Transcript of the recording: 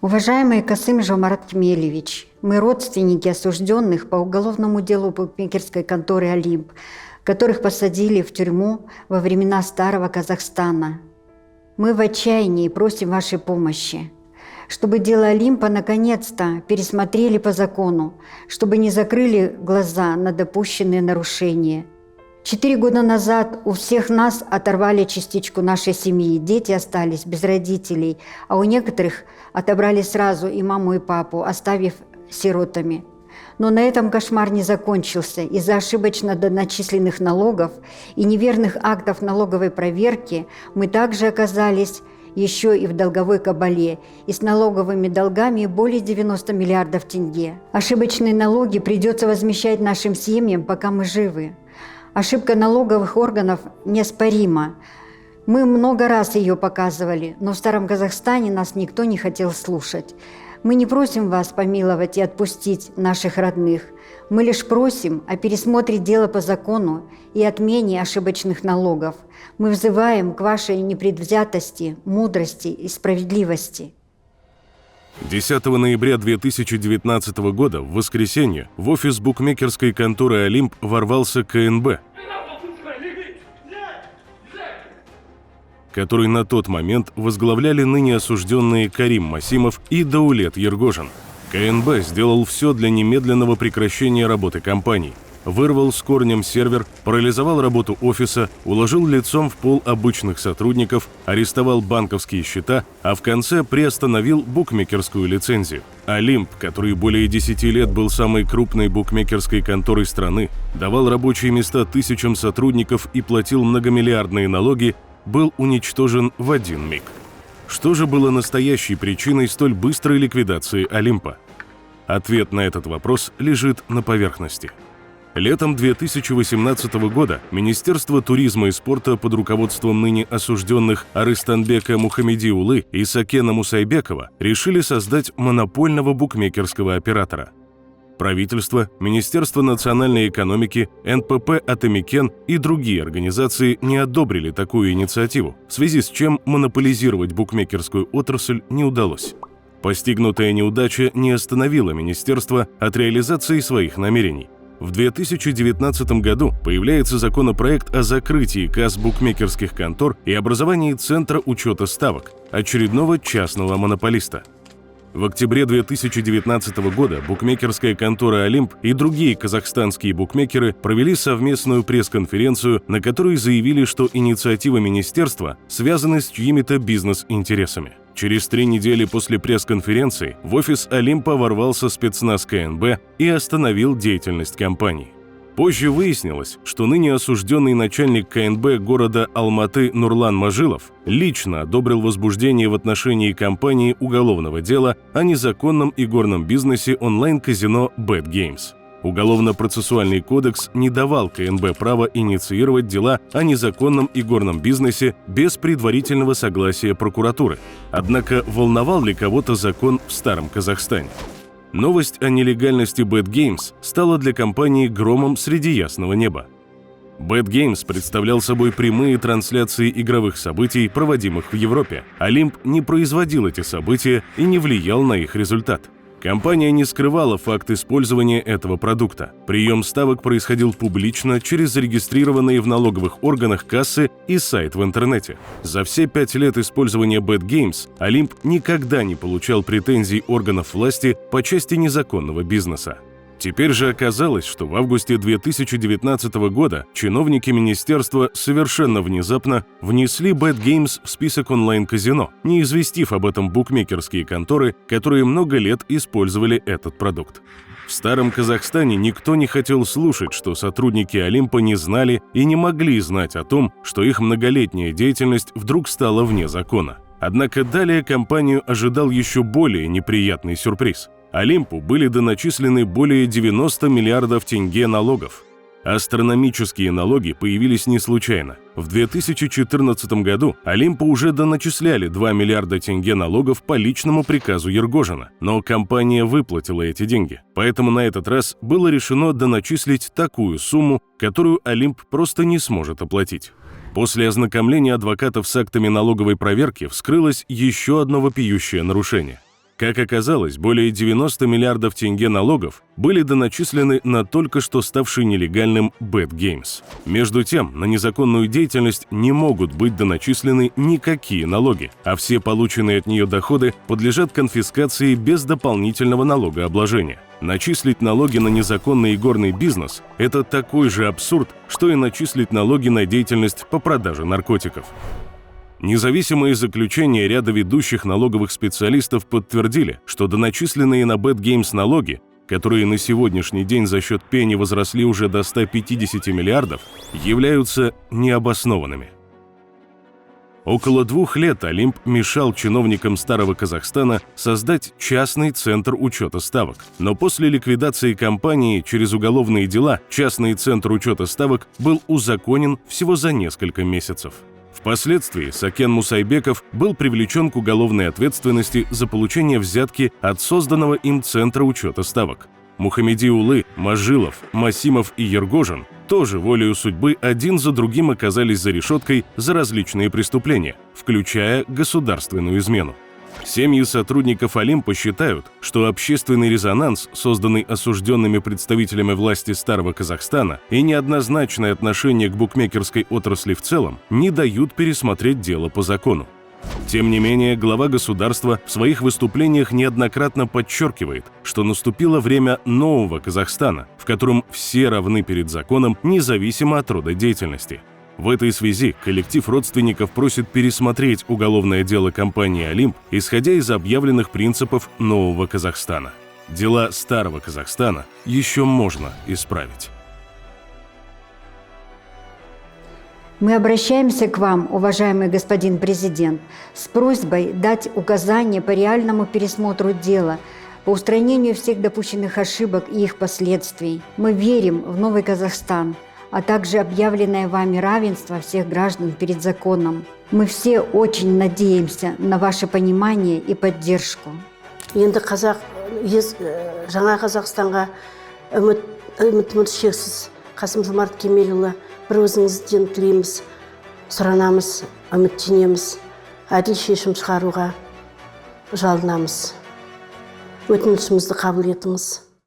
Уважаемый Касым Жомарт Кемелевич, мы родственники осужденных по уголовному делу букмекерской конторы «Олимп», которых посадили в тюрьму во времена Старого Казахстана. Мы в отчаянии просим вашей помощи, чтобы дело Олимпа наконец-то пересмотрели по закону, чтобы не закрыли глаза на допущенные нарушения. 4 года назад у всех нас оторвали частичку нашей семьи, дети остались без родителей, а у некоторых отобрали сразу и маму, и папу, оставив сиротами. Но на этом кошмар не закончился. Из-за ошибочно доначисленных налогов и неверных актов налоговой проверки мы также оказались еще и в долговой кабале, и с налоговыми долгами более 90 миллиардов тенге. Ошибочные налоги придется возмещать нашим семьям, пока мы живы. Ошибка налоговых органов неоспорима. Мы много раз ее показывали, но в Старом Казахстане нас никто не хотел слушать. Мы не просим вас помиловать и отпустить наших родных. Мы лишь просим о пересмотре дела по закону и отмене ошибочных налогов. Мы взываем к вашей непредвзятости, мудрости и справедливости. 10 ноября 2019 года, в воскресенье, в офис букмекерской конторы «Олимп» ворвался КНБ, который на тот момент возглавляли ныне осужденные Карим Масимов и Даулет Ергожин. КНБ сделал все для немедленного прекращения работы компании. Вырвал с корнем сервер, парализовал работу офиса, уложил лицом в пол обычных сотрудников, арестовал банковские счета, а в конце приостановил букмекерскую лицензию. «Олимп», который более 10 лет был самой крупной букмекерской конторой страны, давал рабочие места тысячам сотрудников и платил многомиллиардные налоги, был уничтожен в один миг. Что же было настоящей причиной столь быстрой ликвидации «Олимпа»? Ответ на этот вопрос лежит на поверхности. Летом 2018 года Министерство туризма и спорта под руководством ныне осужденных Арыстанбека Мухамедиулы и Сакена Мусайбекова решили создать монопольного букмекерского оператора. Правительство, Министерство национальной экономики, НПП «Атамекен» и другие организации не одобрили такую инициативу, в связи с чем монополизировать букмекерскую отрасль не удалось. Постигнутая неудача не остановила министерство от реализации своих намерений. В 2019 году появляется законопроект о закрытии касс букмекерских контор и образовании Центра учета ставок, очередного частного монополиста. В октябре 2019 года букмекерская контора «Олимп» и другие казахстанские букмекеры провели совместную пресс-конференцию, на которой заявили, что инициативы министерства связаны с чьими-то бизнес-интересами. Через 3 недели после пресс-конференции в офис «Олимпа» ворвался спецназ КНБ и остановил деятельность компании. Позже выяснилось, что ныне осужденный начальник КНБ города Алматы Нурлан Мажилов лично одобрил возбуждение в отношении компании уголовного дела о незаконном игорном бизнесе онлайн-казино Bad Games. Уголовно-процессуальный кодекс не давал КНБ права инициировать дела о незаконном игорном бизнесе без предварительного согласия прокуратуры. Однако волновал ли кого-то закон в Старом Казахстане? Новость о нелегальности Bad Games стала для компании громом среди ясного неба. Bad Games представлял собой прямые трансляции игровых событий, проводимых в Европе. Олимп не производил эти события и не влиял на их результат. Компания не скрывала факт использования этого продукта. Прием ставок происходил публично через зарегистрированные в налоговых органах кассы и сайт в интернете. За все 5 лет использования Bad Games Олимп никогда не получал претензий органов власти по части незаконного бизнеса. Теперь же оказалось, что в августе 2019 года чиновники министерства совершенно внезапно внесли Bad Games в список онлайн-казино, не известив об этом букмекерские конторы, которые много лет использовали этот продукт. В Старом Казахстане никто не хотел слушать, что сотрудники Олимпа не знали и не могли знать о том, что их многолетняя деятельность вдруг стала вне закона. Однако далее компанию ожидал еще более неприятный сюрприз. Олимпу были доначислены более 90 миллиардов тенге налогов. Астрономические налоги появились не случайно. В 2014 году Олимпу уже доначисляли 2 миллиарда тенге налогов по личному приказу Ергожина, но компания выплатила эти деньги. Поэтому на этот раз было решено доначислить такую сумму, которую Олимп просто не сможет оплатить. После ознакомления адвокатов с актами налоговой проверки вскрылось еще одно вопиющее нарушение. Как оказалось, более 90 миллиардов тенге налогов были доначислены на только что ставший нелегальным Bet Games. Между тем, на незаконную деятельность не могут быть доначислены никакие налоги, а все полученные от нее доходы подлежат конфискации без дополнительного налогообложения. Начислить налоги на незаконный игорный бизнес – это такой же абсурд, что и начислить налоги на деятельность по продаже наркотиков. Независимые заключения ряда ведущих налоговых специалистов подтвердили, что доначисленные на Bet Games налоги, которые на сегодняшний день за счет пени возросли уже до 150 миллиардов, являются необоснованными. Около 2 лет Олимп мешал чиновникам Старого Казахстана создать частный центр учета ставок. Но после ликвидации компании через уголовные дела частный центр учета ставок был узаконен всего за несколько месяцев. Впоследствии Сакен Мусайбеков был привлечен к уголовной ответственности за получение взятки от созданного им Центра учета ставок. Мухамеди Улы, Мажилов, Масимов и Ергожин тоже волею судьбы один за другим оказались за решеткой за различные преступления, включая государственную измену. Семьи сотрудников Олимпа считают, что общественный резонанс, созданный осужденными представителями власти Старого Казахстана, и неоднозначное отношение к букмекерской отрасли в целом не дают пересмотреть дело по закону. Тем не менее, глава государства в своих выступлениях неоднократно подчеркивает, что наступило время нового Казахстана, в котором все равны перед законом, независимо от рода деятельности. В этой связи коллектив родственников просит пересмотреть уголовное дело компании «Олимп», исходя из объявленных принципов нового Казахстана. Дела Старого Казахстана еще можно исправить. Мы обращаемся к вам, уважаемый господин президент, с просьбой дать указания по реальному пересмотру дела, по устранению всех допущенных ошибок и их последствий. Мы верим в новый Казахстан, а также объявленное вами равенство всех граждан перед законом. Мы все очень надеемся на ваше понимание и поддержку. Енді жаңа Қазақстанға үмітіміз шексіз. Қасым-Жомарт Кемелұлы, бір өзіңізден тілейміз, сұранамыз, үміттенеміз, әділ шешім шығаруға жалынамыз. Өтінішімізді қабыл етіңіз.